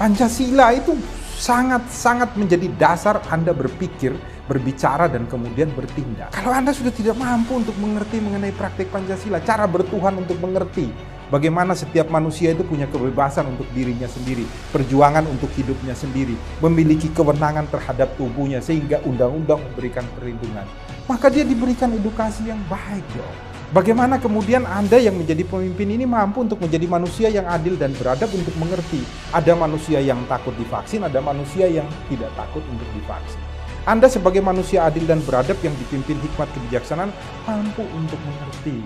Pancasila itu sangat-sangat menjadi dasar Anda berpikir, berbicara, dan kemudian bertindak. Kalau Anda sudah tidak mampu untuk mengerti mengenai praktik Pancasila, cara bertuhan untuk mengerti bagaimana setiap manusia itu punya kebebasan untuk dirinya sendiri, perjuangan untuk hidupnya sendiri, memiliki kewenangan terhadap tubuhnya sehingga undang-undang memberikan perlindungan, maka dia diberikan edukasi yang baik dong. Bagaimana kemudian Anda yang menjadi pemimpin ini mampu untuk menjadi manusia yang adil dan beradab untuk mengerti. Ada manusia yang takut divaksin, ada manusia yang tidak takut untuk divaksin. Anda sebagai manusia adil dan beradab yang dipimpin hikmat kebijaksanaan mampu untuk mengerti.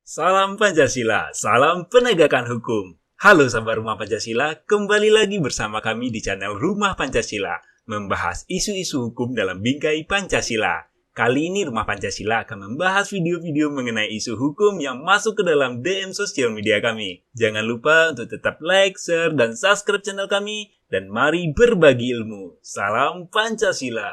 Salam Pancasila, salam penegakan hukum. Halo sahabat Rumah Pancasila, kembali lagi bersama kami di channel Rumah Pancasila, membahas isu-isu hukum dalam bingkai Pancasila. Kali ini Rumah Pancasila akan membahas video-video mengenai isu hukum yang masuk ke dalam DM sosial media kami. Jangan lupa untuk tetap like, share, dan subscribe channel kami. Dan mari berbagi ilmu. Salam Pancasila.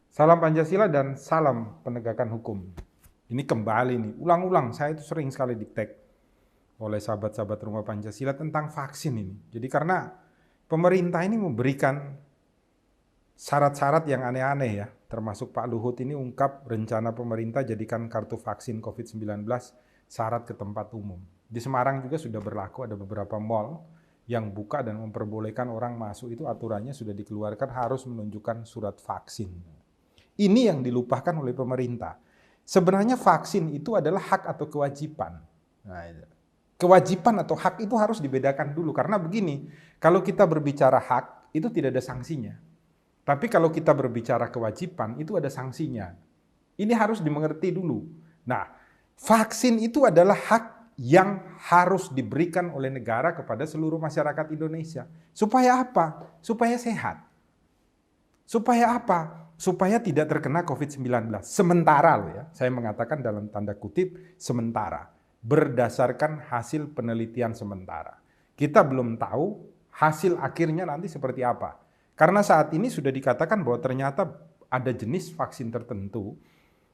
Salam Pancasila dan salam penegakan hukum. Ini kembali nih, ulang-ulang, saya itu sering sekali di-tag oleh sahabat-sahabat Rumah Pancasila tentang vaksin ini. Jadi karena pemerintah ini memberikan syarat-syarat yang aneh-aneh ya, termasuk Pak Luhut ini ungkap rencana pemerintah jadikan kartu vaksin COVID-19 syarat ke tempat umum. Di Semarang juga sudah berlaku, ada beberapa mal yang buka dan memperbolehkan orang masuk, itu aturannya sudah dikeluarkan harus menunjukkan surat vaksin. Ini yang dilupakan oleh pemerintah. Sebenarnya vaksin itu adalah hak atau kewajiban. Nah, kewajiban atau hak itu harus dibedakan dulu, karena begini, kalau kita berbicara hak itu tidak ada sanksinya. Tapi kalau kita berbicara kewajiban itu ada sanksinya. Ini harus dimengerti dulu. Nah, vaksin itu adalah hak yang harus diberikan oleh negara kepada seluruh masyarakat Indonesia. Supaya apa? Supaya sehat. Supaya apa? Supaya tidak terkena COVID-19. Sementara loh ya, saya mengatakan dalam tanda kutip sementara. Berdasarkan hasil penelitian sementara. Kita belum tahu hasil akhirnya nanti seperti apa. Karena saat ini sudah dikatakan bahwa ternyata ada jenis vaksin tertentu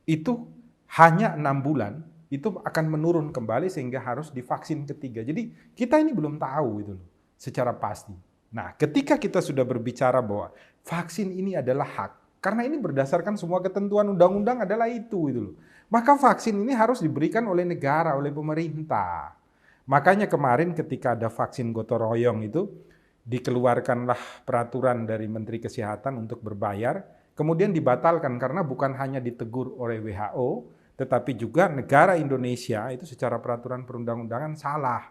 itu hanya 6 bulan itu akan menurun kembali sehingga harus divaksin ketiga. Jadi kita ini belum tahu itu secara pasti. Nah, ketika kita sudah berbicara bahwa vaksin ini adalah hak, karena ini berdasarkan semua ketentuan undang-undang adalah itu loh. Maka vaksin ini harus diberikan oleh negara, oleh pemerintah. Makanya kemarin ketika ada vaksin gotong royong itu, dikeluarkanlah peraturan dari Menteri Kesehatan untuk berbayar, kemudian dibatalkan karena bukan hanya ditegur oleh WHO, tetapi juga negara Indonesia itu secara peraturan perundang-undangan salah.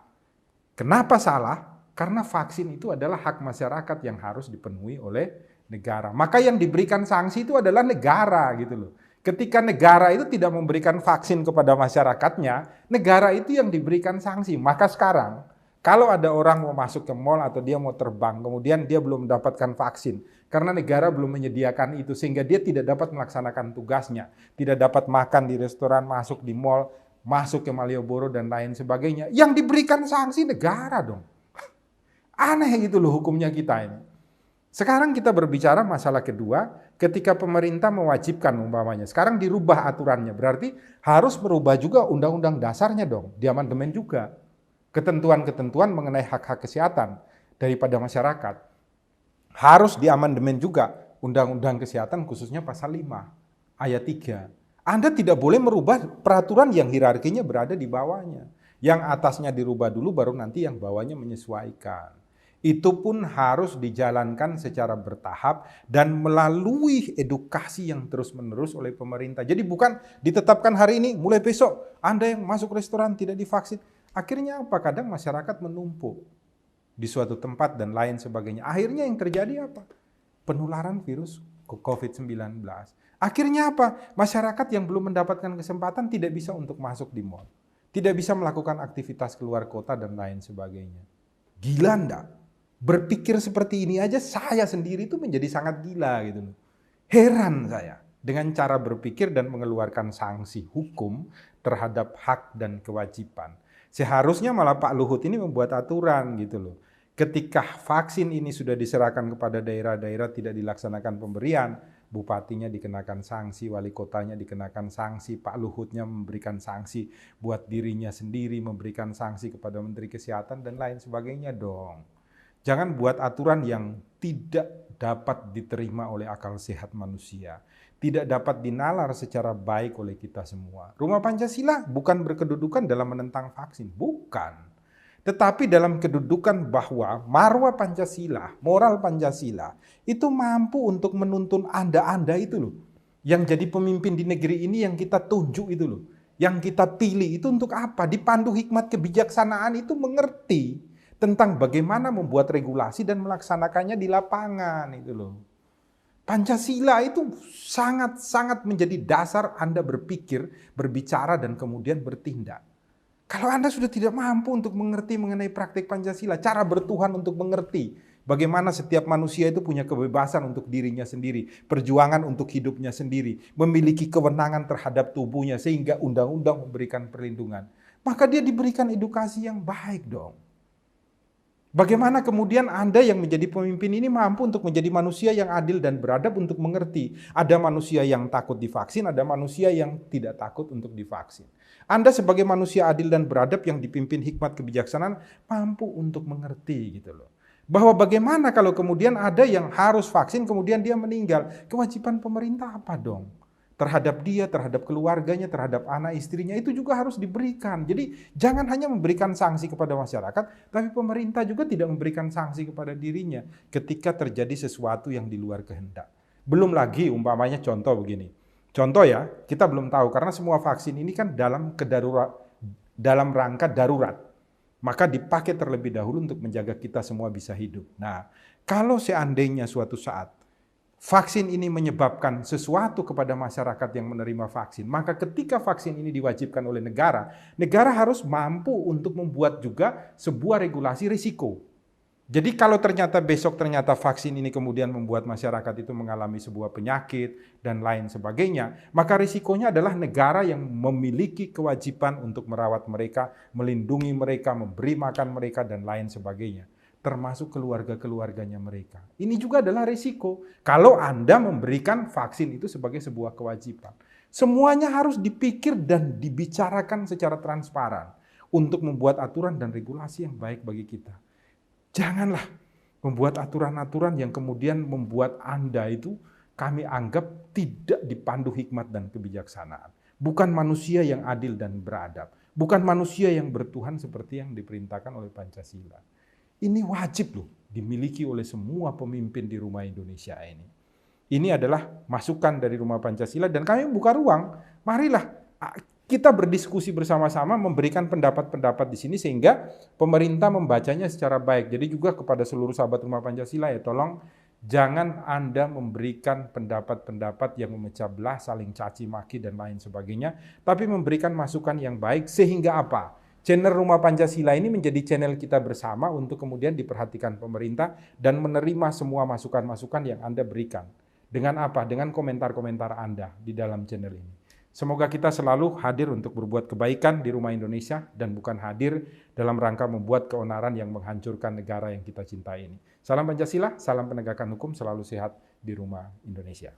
Kenapa salah? Karena vaksin itu adalah hak masyarakat yang harus dipenuhi oleh negara. Maka yang diberikan sanksi itu adalah negara gitu loh. Ketika negara itu tidak memberikan vaksin kepada masyarakatnya, negara itu yang diberikan sanksi. Maka sekarang, kalau ada orang mau masuk ke mal atau dia mau terbang, kemudian dia belum mendapatkan vaksin, karena negara belum menyediakan itu, sehingga dia tidak dapat melaksanakan tugasnya, tidak dapat makan di restoran, masuk di mal, masuk ke Malioboro, dan lain sebagainya. Yang diberikan sanksi negara dong. Aneh gitu loh hukumnya kita ini. Sekarang kita berbicara masalah kedua, ketika pemerintah mewajibkan umpamanya. Sekarang dirubah aturannya, berarti harus merubah juga undang-undang dasarnya dong, diamandemen juga. Ketentuan-ketentuan mengenai hak-hak kesehatan daripada masyarakat. Harus diamandemen juga undang-undang kesehatan khususnya pasal 5, ayat 3. Anda tidak boleh merubah peraturan yang hierarkinya berada di bawahnya. Yang atasnya dirubah dulu, baru nanti yang bawahnya menyesuaikan. Itu pun harus dijalankan secara bertahap dan melalui edukasi yang terus-menerus oleh pemerintah. Jadi bukan ditetapkan hari ini, mulai besok Anda yang masuk restoran tidak divaksin. Akhirnya apa? Kadang masyarakat menumpuk di suatu tempat dan lain sebagainya. Akhirnya yang terjadi apa? Penularan virus COVID-19. Akhirnya apa? Masyarakat yang belum mendapatkan kesempatan tidak bisa untuk masuk di mal. Tidak bisa melakukan aktivitas keluar kota dan lain sebagainya. Gila enggak? Berpikir seperti ini aja saya sendiri itu menjadi sangat gila gitu. Heran saya dengan cara berpikir dan mengeluarkan sanksi hukum terhadap hak dan kewajiban. Seharusnya malah Pak Luhut ini membuat aturan gitu loh. Ketika vaksin ini sudah diserahkan kepada daerah-daerah tidak dilaksanakan pemberian, bupatinya dikenakan sanksi, wali kotanya dikenakan sanksi, Pak Luhutnya memberikan sanksi buat dirinya sendiri, memberikan sanksi kepada Menteri Kesehatan dan lain sebagainya dong. Jangan buat aturan yang tidak dapat diterima oleh akal sehat manusia, tidak dapat dinalar secara baik oleh kita semua. Rumah Pancasila bukan berkedudukan dalam menentang vaksin, bukan. Tetapi dalam kedudukan bahwa marwah Pancasila, moral Pancasila, itu mampu untuk menuntun Anda itu loh. Yang jadi pemimpin di negeri ini yang kita tunjuk itu loh. Yang kita pilih itu untuk apa? Dipandu hikmat kebijaksanaan itu mengerti tentang bagaimana membuat regulasi dan melaksanakannya di lapangan itu loh. Pancasila itu sangat-sangat menjadi dasar Anda berpikir, berbicara, dan kemudian bertindak. Kalau Anda sudah tidak mampu untuk mengerti mengenai praktik Pancasila, cara bertuhan untuk mengerti bagaimana setiap manusia itu punya kebebasan untuk dirinya sendiri, perjuangan untuk hidupnya sendiri, memiliki kewenangan terhadap tubuhnya sehingga undang-undang memberikan perlindungan, maka dia diberikan edukasi yang baik dong. Bagaimana kemudian Anda yang menjadi pemimpin ini mampu untuk menjadi manusia yang adil dan beradab untuk mengerti. Ada manusia yang takut divaksin, ada manusia yang tidak takut untuk divaksin. Anda sebagai manusia adil dan beradab yang dipimpin hikmat kebijaksanaan mampu untuk mengerti gitu loh. Bahwa bagaimana kalau kemudian ada yang harus vaksin kemudian dia meninggal. Kewajiban pemerintah apa dong? Terhadap dia, terhadap keluarganya, terhadap anak istrinya itu juga harus diberikan. Jadi jangan hanya memberikan sanksi kepada masyarakat, tapi pemerintah juga tidak memberikan sanksi kepada dirinya ketika terjadi sesuatu yang di luar kehendak. Belum lagi umpamanya contoh begini. Contoh ya, kita belum tahu karena semua vaksin ini kan dalam rangka darurat. Maka dipakai terlebih dahulu untuk menjaga kita semua bisa hidup. Nah, kalau seandainya suatu saat vaksin ini menyebabkan sesuatu kepada masyarakat yang menerima vaksin, maka ketika vaksin ini diwajibkan oleh negara, negara harus mampu untuk membuat juga sebuah regulasi risiko. Jadi kalau ternyata besok vaksin ini kemudian membuat masyarakat itu mengalami sebuah penyakit dan lain sebagainya, maka risikonya adalah negara yang memiliki kewajiban untuk merawat mereka, melindungi mereka, memberi makan mereka dan lain sebagainya. Termasuk keluarga-keluarganya mereka. Ini juga adalah risiko kalau Anda memberikan vaksin itu sebagai sebuah kewajiban. Semuanya harus dipikir dan dibicarakan secara transparan untuk membuat aturan dan regulasi yang baik bagi kita. Janganlah membuat aturan-aturan yang kemudian membuat Anda itu kami anggap tidak dipandu hikmat dan kebijaksanaan. Bukan manusia yang adil dan beradab. Bukan manusia yang bertuhan seperti yang diperintahkan oleh Pancasila. Ini wajib loh dimiliki oleh semua pemimpin di rumah Indonesia ini. Ini adalah masukan dari Rumah Pancasila dan kami buka ruang. Marilah kita berdiskusi bersama-sama memberikan pendapat-pendapat di sini sehingga pemerintah membacanya secara baik. Jadi juga kepada seluruh sahabat Rumah Pancasila ya tolong jangan Anda memberikan pendapat-pendapat yang memecah belah, saling caci maki dan lain sebagainya, tapi memberikan masukan yang baik sehingga apa? Channel Rumah Pancasila ini menjadi channel kita bersama untuk kemudian diperhatikan pemerintah dan menerima semua masukan-masukan yang Anda berikan. Dengan apa? Dengan komentar-komentar Anda di dalam channel ini. Semoga kita selalu hadir untuk berbuat kebaikan di rumah Indonesia dan bukan hadir dalam rangka membuat keonaran yang menghancurkan negara yang kita cintai ini. Salam Pancasila, salam penegakan hukum, selalu sehat di rumah Indonesia.